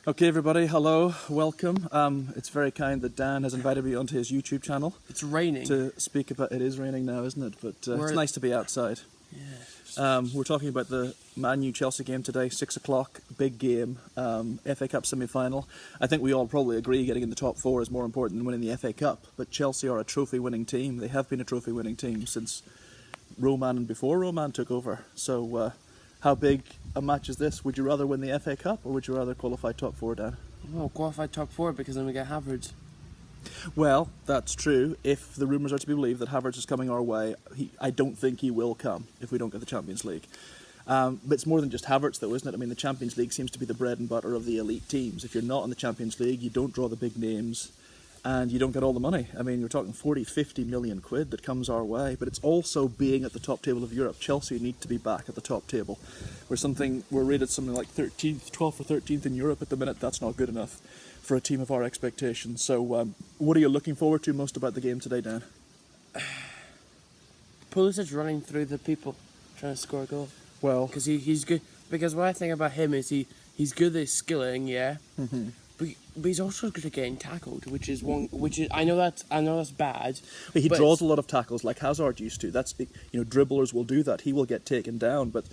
Okay, everybody, hello, welcome. It's very kind that Dan has invited me onto his YouTube channel. It's raining. To speak about, it is raining now, isn't it? But it's nice to be outside. Yeah. We're talking about the Man U Chelsea game today, 6 o'clock, big game, FA Cup semi-final. I think we all probably agree getting in the top four is more important than winning the FA Cup, but Chelsea are a trophy-winning team. They have been a trophy-winning team since Roman and before Roman took over. So how big a match is this? Would you rather win the FA Cup or would you rather qualify top four, Dan? Well, qualified top four because then we get Havertz. Well, that's true. If the rumours are to be believed that Havertz is coming our way, I don't think he will come if we don't get the Champions League. But it's more than just Havertz, though, isn't it? I mean, the Champions League seems to be the bread and butter of the elite teams. If you're not in the Champions League, you don't draw the big names and you don't get all the money. I mean, you're talking 40, 50 million quid that comes our way. But it's also being at the top table of Europe. Chelsea need to be back at the top table. We're rated something like 13th, 12th or 13th in Europe at the minute. That's not good enough for a team of our expectations. So what are you looking forward to most about the game today, Dan? Pulisic running through the people, trying to score a goal. Well, because he's good. Because what I think about him is he's good at skilling, yeah. Mm-hmm. But he's also good at getting tackled, which is I know that's bad. He draws a lot of tackles like Hazard used to. That's dribblers will do that. He will get taken down, but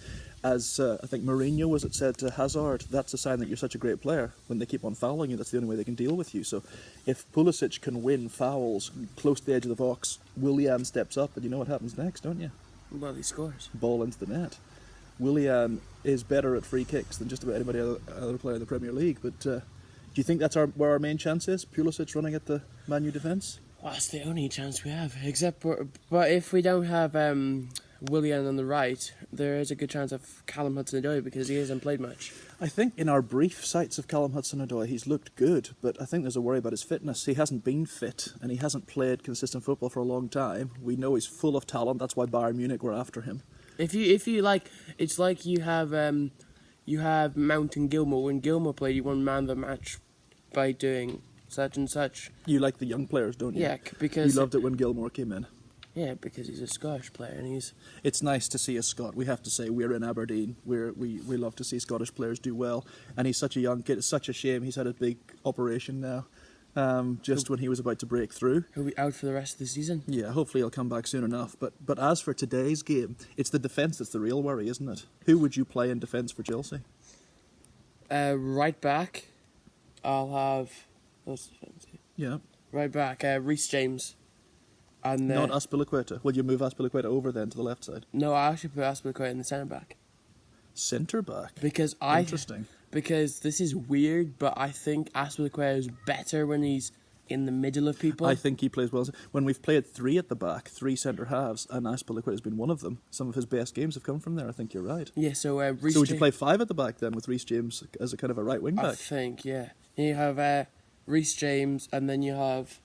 as I think Mourinho said to Hazard, that's a sign that you're such a great player. When they keep on fouling you, that's the only way they can deal with you. So if Pulisic can win fouls close to the edge of the box, Willian steps up, and you know what happens next, don't you? Well, he scores. Ball into the net. Willian is better at free kicks than just about anybody other player in the Premier League, but do you think that's where our main chance is? Pulisic running at the Man U defence? Well, that's the only chance we have. But if we don't have Willian on the right, there is a good chance of Callum Hudson-Odoi because he hasn't played much. I think in our brief sights of Callum Hudson-Odoi, he's looked good, but I think there's a worry about his fitness. He hasn't been fit, and he hasn't played consistent football for a long time. We know he's full of talent. That's why Bayern Munich were after him. If you like, it's like you have Mount and Gilmour. When Gilmour played, he won man of the match by doing such and such. You like the young players, don't you? Yeah, because you loved it when Gilmour came in. Yeah, because he's a Scottish player and he's. It's nice to see a Scot. We have to say we're in Aberdeen. We love to see Scottish players do well, and he's such a young kid. It's such a shame he's had a big operation now. Just when he was about to break through. He'll be out for the rest of the season. Yeah, hopefully he'll come back soon enough. But as for today's game, it's the defence that's the real worry, isn't it? Who would you play in defence for Chelsea? Right back, I'll have. What's defence? Yeah. Right back, Reece James. And not Azpilicueta. Will you move Azpilicueta over then to the left side? No, I actually put Azpilicueta in the centre back. Centre back. Interesting. Because this is weird, but I think Azpilicueta is better when he's in the middle of people. I think he plays well. When we've played three at the back, three centre halves, and Azpilicueta has been one of them. Some of his best games have come from there. I think you're right. Yeah. So Reece. So would you play five at the back then with Reece James as a kind of a right wing back? I think yeah. You have Reece James, and then you have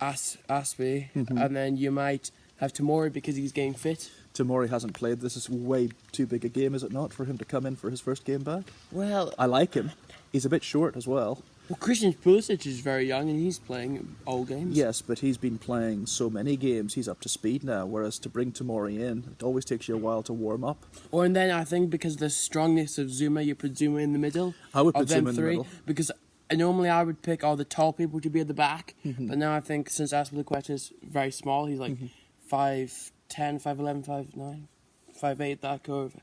Aspie, and then you might have Tomori because he's getting fit. Tomori hasn't played. This is way too big a game, is it not, for him to come in for his first game back? Well, I like him. He's a bit short as well. Well, Christian Pulisic is very young and he's playing all games. Yes, but he's been playing so many games, he's up to speed now, whereas to bring Tomori in, it always takes you a while to warm up. Or and then I think because of the strongness of Zuma, you put Zuma in the middle. I would put Zuma in the middle. Because normally I would pick all the tall people to be at the back, but now I think since Azpilicueta is very small, he's like 5'10", 5'11", 5'9", 5'8", that curve.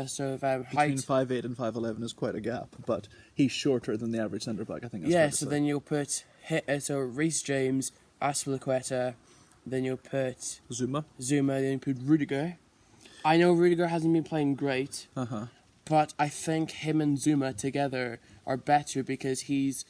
Sort of height. Between 5'8" and 5'11" is quite a gap, but he's shorter than the average centre back. I think. That's yeah, fair to so say. then you'll put Reece James, Azpilicueta, then you'll put Zuma, then you put Rudiger. I know Rudiger hasn't been playing great, but I think him and Zuma together are better because he's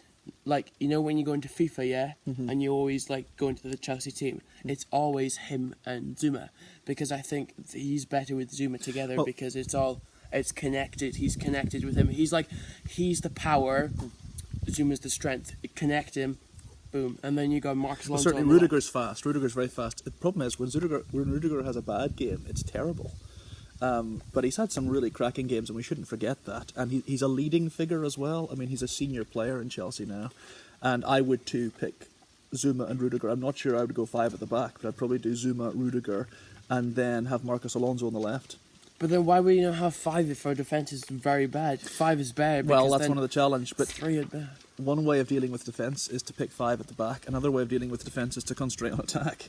like, you know when you go into FIFA, yeah, and you always like go into the Chelsea team, it's always him and Zuma because I think he's better with Zuma together because it's connected. He's connected with him. He's the power, Zuma's the strength. Connect him, boom, and then you got Marcus Alonso. Certainly, Rudiger's fast. Rudiger's very fast. The problem is when Rudiger has a bad game, it's terrible. But he's had some really cracking games, and we shouldn't forget that. And he's a leading figure as well. I mean, he's a senior player in Chelsea now. And I would too pick Zuma and Rudiger. I'm not sure I would go five at the back, but I'd probably do Zuma, Rudiger, and then have Marcus Alonso on the left. But then why would you not have 5 if our defence is very bad? 5 is bad. Well, because that's then one of the challenge. But 3 at bad. one way of dealing with defence is to pick 5 at the back. Another way of dealing with defence is to concentrate on attack.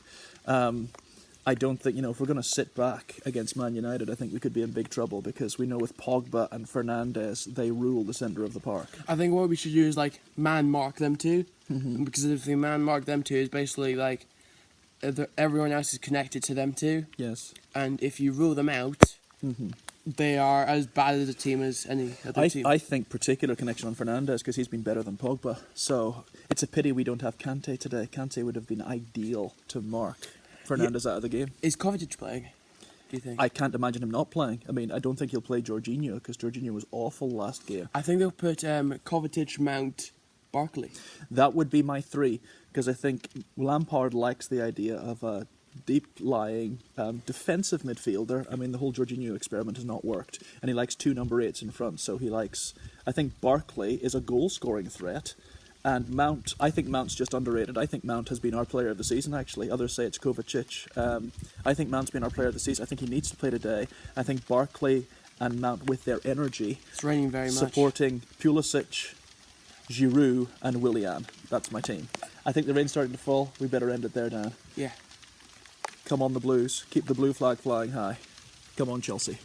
I don't think, if we're going to sit back against Man United, I think we could be in big trouble because we know with Pogba and Fernandes, they rule the centre of the park. I think what we should do is man mark them too, Mm-hmm. because if we man mark them two, it's basically everyone else is connected to them too, Yes. and if you rule them out, they are as bad as a team as any other team. I think particular connection on Fernandes because he's been better than Pogba. So it's a pity we don't have Kante today. Kante would have been ideal to mark Fernandes out of the game. Is Kovacic playing? Do you think? I can't imagine him not playing. I mean, I don't think he'll play Jorginho because Jorginho was awful last game. I think they'll put Kovacic, Mount, Barkley. That would be my 3 because I think Lampard likes the idea of a deep-lying defensive midfielder. I mean, the whole Jorginho experiment has not worked, and he likes 2 number 8s in front. So he likes. I think Barkley is a goal-scoring threat, and Mount. I think Mount's just underrated. I think Mount has been our player of the season. Actually, others say it's Kovacic. I think Mount's been our player of the season. I think he needs to play today. I think Barkley and Mount, with their energy, It's raining very much. supporting Pulisic, Giroud, and Willian. That's my team. I think the rain's starting to fall. We better end it there, Dan. Yeah. Come on, the Blues. Keep the blue flag flying high. Come on, Chelsea.